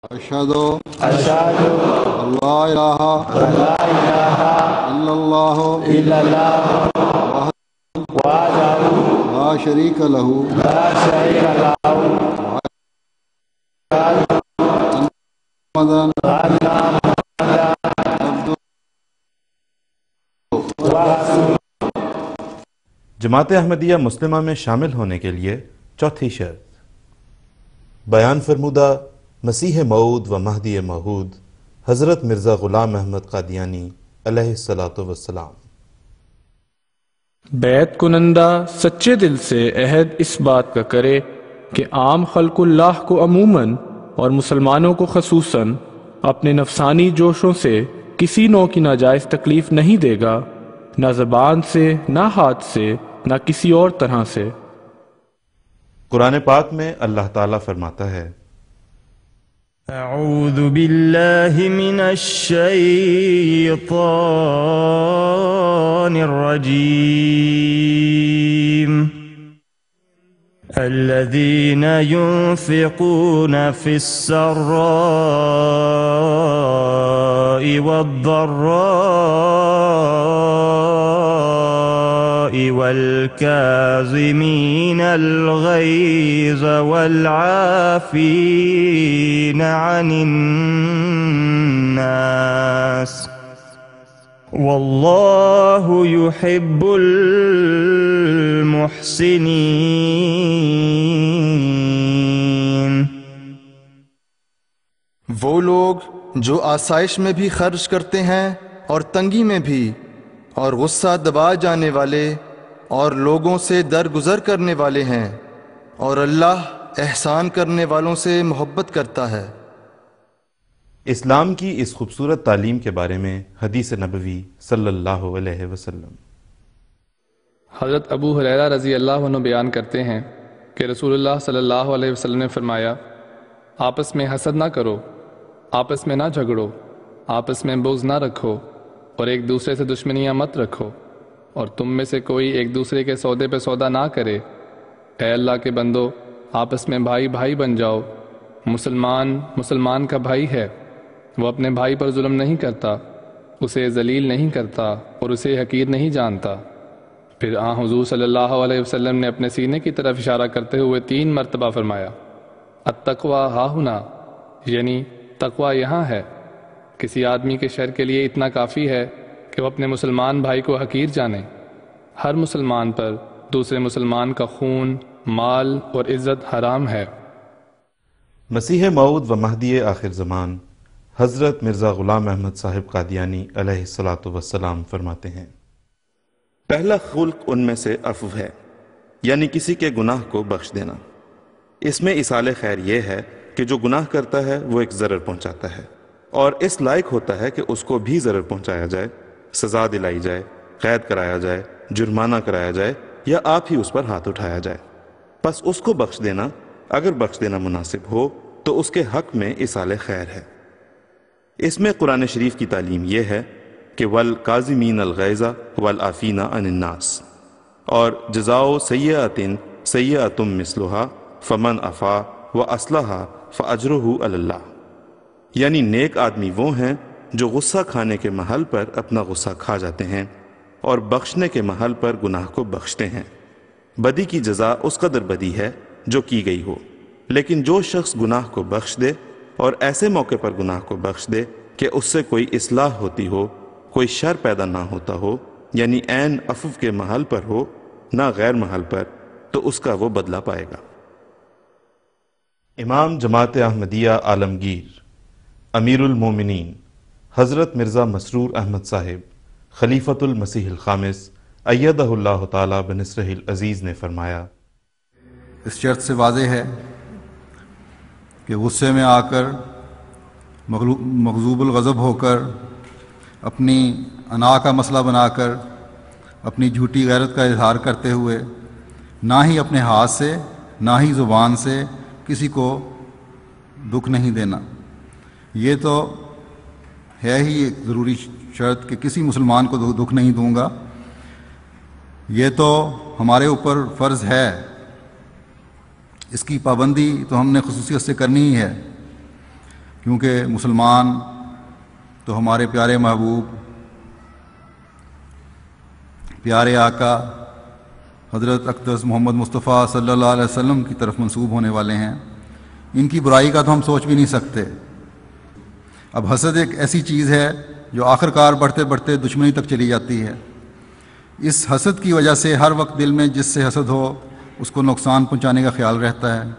اشہدو اللہ الہ الا اللہ لا شریک لہ جماعت احمدیہ مسلمہ میں شامل ہونے کے لیے چوتھی شرط: بیان فرمودہ مسیح موعود و مہدی موعود حضرت مرزا غلام احمد قادیانی علیہ الصلاۃ والسلام۔ بیعت کنندہ سچے دل سے عہد اس بات کا کرے کہ عام خلق اللہ کو عموماً اور مسلمانوں کو خصوصاً اپنے نفسانی جوشوں سے کسی نوع کی ناجائز تکلیف نہیں دے گا، نہ زبان سے، نہ ہاتھ سے، نہ کسی اور طرح سے۔ قرآن پاک میں اللہ تعالیٰ فرماتا ہے: اعوذ باللہ من الشیطان الرجیم الذین ينفقون فی السراء والضراء والکاظمین الغیظ والعافین عن الناس واللہ یحب المحسنین۔ وہ لوگ جو آسائش میں بھی خرچ کرتے ہیں اور تنگی میں بھی، اور غصہ دبا جانے والے اور لوگوں سے درگزر کرنے والے ہیں، اور اللہ احسان کرنے والوں سے محبت کرتا ہے۔ اسلام کی اس خوبصورت تعلیم کے بارے میں حدیث نبوی صلی اللہ علیہ وسلم۔ حضرت ابو ہریرہ رضی اللہ عنہ بیان کرتے ہیں کہ رسول اللہ صلی اللہ علیہ وسلم نے فرمایا: آپس میں حسد نہ کرو، آپس میں نہ جھگڑو، آپس میں بغض نہ رکھو، اور ایک دوسرے سے دشمنیاں مت رکھو، اور تم میں سے کوئی ایک دوسرے کے سودے پہ سودا نہ کرے۔ اے اللہ کے بندو، آپس میں بھائی بھائی بن جاؤ۔ مسلمان کا بھائی ہے، وہ اپنے بھائی پر ظلم نہیں کرتا، اسے ذلیل نہیں کرتا اور اسے حقیر نہیں جانتا۔ پھر حضور صلی اللہ علیہ وسلم نے اپنے سینے کی طرف اشارہ کرتے ہوئے 3 مرتبہ فرمایا: التقویٰ ہاہنا، یعنی تقویٰ یہاں ہے۔ کسی آدمی کے شر کے لیے اتنا کافی ہے کہ وہ اپنے مسلمان بھائی کو حقیر جانے۔ ہر مسلمان پر دوسرے مسلمان کا خون، مال اور عزت حرام ہے۔ مسیح موعود و مہدی آخر زمان حضرت مرزا غلام احمد صاحب قادیانی علیہ الصلاۃ والسلام فرماتے ہیں: پہلا خلق ان میں سے عفو ہے، یعنی کسی کے گناہ کو بخش دینا۔ اس میں ایصال خیر یہ ہے کہ جو گناہ کرتا ہے وہ ایک ضرر پہنچاتا ہے، اور اس لائق ہوتا ہے کہ اس کو بھی ضرر پہنچایا جائے، سزا دلائی جائے، قید کرایا جائے، جرمانہ کرایا جائے، یا آپ ہی اس پر ہاتھ اٹھایا جائے۔ پس اس کو بخش دینا، اگر بخش دینا مناسب ہو تو اس کے حق میں ایصال خیر ہے۔ اس میں قرآن شریف کی تعلیم یہ ہے کہ والکاظمین الغیظ والعافین عن الناس، اور جزاء سیئۃ سیئۃ مثلھا فمن عفا واصلح فاجرہ علی اللہ، یعنی نیک آدمی وہ ہیں جو غصہ کھانے کے محل پر اپنا غصہ کھا جاتے ہیں اور بخشنے کے محل پر گناہ کو بخشتے ہیں۔ بدی کی جزا اس قدر بدی ہے جو کی گئی ہو، لیکن جو شخص گناہ کو بخش دے اور ایسے موقع پر گناہ کو بخش دے کہ اس سے کوئی اصلاح ہوتی ہو، کوئی شر پیدا نہ ہوتا ہو، یعنی عین عفو کے محل پر ہو نہ غیر محل پر، تو اس کا وہ بدلہ پائے گا۔ امام جماعت احمدیہ عالمگیر امیر المومنین حضرت مرزا مسرور احمد صاحب خلیفۃ المسیح الخامس ایدہ اللہ تعالی بنصرہ العزیز نے فرمایا: اس شرط سے واضح ہے کہ غصے میں آ کر، مغضوب الغضب ہو کر، اپنی انا کا مسئلہ بنا کر، اپنی جھوٹی غیرت کا اظہار کرتے ہوئے نہ ہی اپنے ہاتھ سے نہ ہی زبان سے کسی کو دکھ نہیں دینا۔ یہ تو ہے ہی ایک ضروری شرط کہ کسی مسلمان کو دکھ نہیں دوں گا، یہ تو ہمارے اوپر فرض ہے، اس کی پابندی تو ہم نے خصوصیت سے کرنی ہی ہے۔ کیونکہ مسلمان تو ہمارے پیارے محبوب، پیارے آقا حضرت اقدس محمد مصطفیٰ صلی اللہ علیہ وسلم کی طرف منسوب ہونے والے ہیں، ان کی برائی کا تو ہم سوچ بھی نہیں سکتے۔ اب حسد ایک ایسی چیز ہے جو آخر کار بڑھتے بڑھتے دشمنی تک چلی جاتی ہے۔ اس حسد کی وجہ سے ہر وقت دل میں جس سے حسد ہو اس کو نقصان پہنچانے کا خیال رہتا ہے۔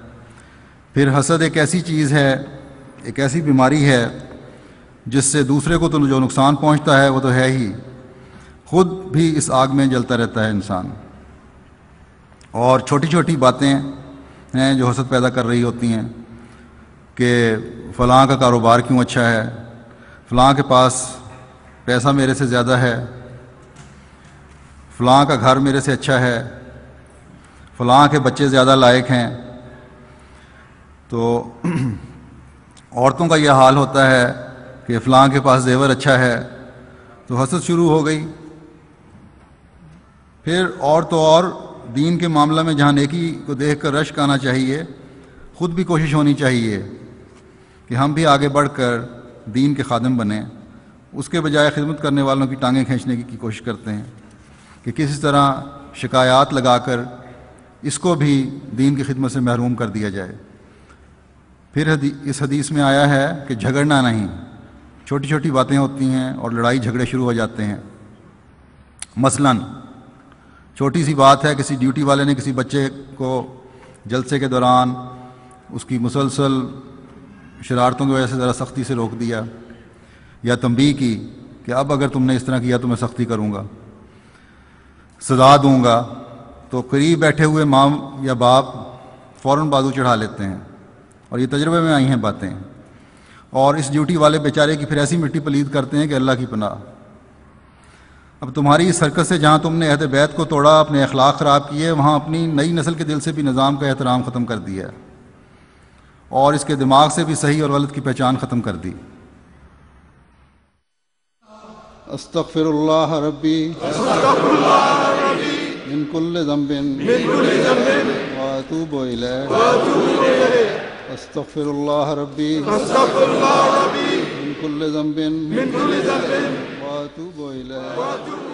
پھر حسد ایک ایسی چیز ہے، ایک ایسی بیماری ہے جس سے دوسرے کو تو جو نقصان پہنچتا ہے وہ تو ہے ہی، خود بھی اس آگ میں جلتا رہتا ہے انسان۔ اور چھوٹی چھوٹی باتیں ہیں جو حسد پیدا کر رہی ہوتی ہیں کہ فلاں کا کاروبار کیوں اچھا ہے، فلاں کے پاس پیسہ میرے سے زیادہ ہے، فلاں کا گھر میرے سے اچھا ہے، فلاں کے بچے زیادہ لائق ہیں۔ تو عورتوں کا یہ حال ہوتا ہے کہ فلاں کے پاس زیور اچھا ہے، تو حسد شروع ہو گئی۔ پھر اور تو اور دین کے معاملہ میں جہاں نیکی کو دیکھ کر رشک آنا چاہیے، خود بھی کوشش ہونی چاہیے کہ ہم بھی آگے بڑھ کر دین کے خادم بنیں، اس کے بجائے خدمت کرنے والوں کی ٹانگیں کھینچنے کی کوشش کرتے ہیں کہ کسی طرح شکایات لگا کر اس کو بھی دین کی خدمت سے محروم کر دیا جائے۔ پھر اس حدیث میں آیا ہے کہ جھگڑنا نہیں، چھوٹی چھوٹی باتیں ہوتی ہیں اور لڑائی جھگڑے شروع ہو جاتے ہیں۔ مثلاً چھوٹی سی بات ہے، کسی ڈیوٹی والے نے کسی بچے کو جلسے کے دوران اس کی مسلسل شرارتوں کی وجہ سے ذرا سختی سے روک دیا یا تنبیہ کی کہ اب اگر تم نے اس طرح کیا تو میں سختی کروں گا، سزا دوں گا، تو قریب بیٹھے ہوئے ماں یا باپ فوراً بازو چڑھا لیتے ہیں، اور یہ تجربے میں آئی ہیں باتیں، اور اس ڈیوٹی والے بیچارے کی پھر ایسی مٹی پلید کرتے ہیں کہ اللہ کی پناہ۔ اب تمہاری اس حرکت سے جہاں تم نے عہد بیت کو توڑا، اپنے اخلاق خراب کیے، وہاں اپنی نئی نسل کے دل سے بھی نظام کا احترام ختم کر دیا اور اس کے دماغ سے بھی صحیح اور غلط کی پہچان ختم کر دی۔ استغفر اللہ ربی من کل ذنب واتوب الیہ، استغفر اللہ ربی من کل ذنب واتوب الیہ۔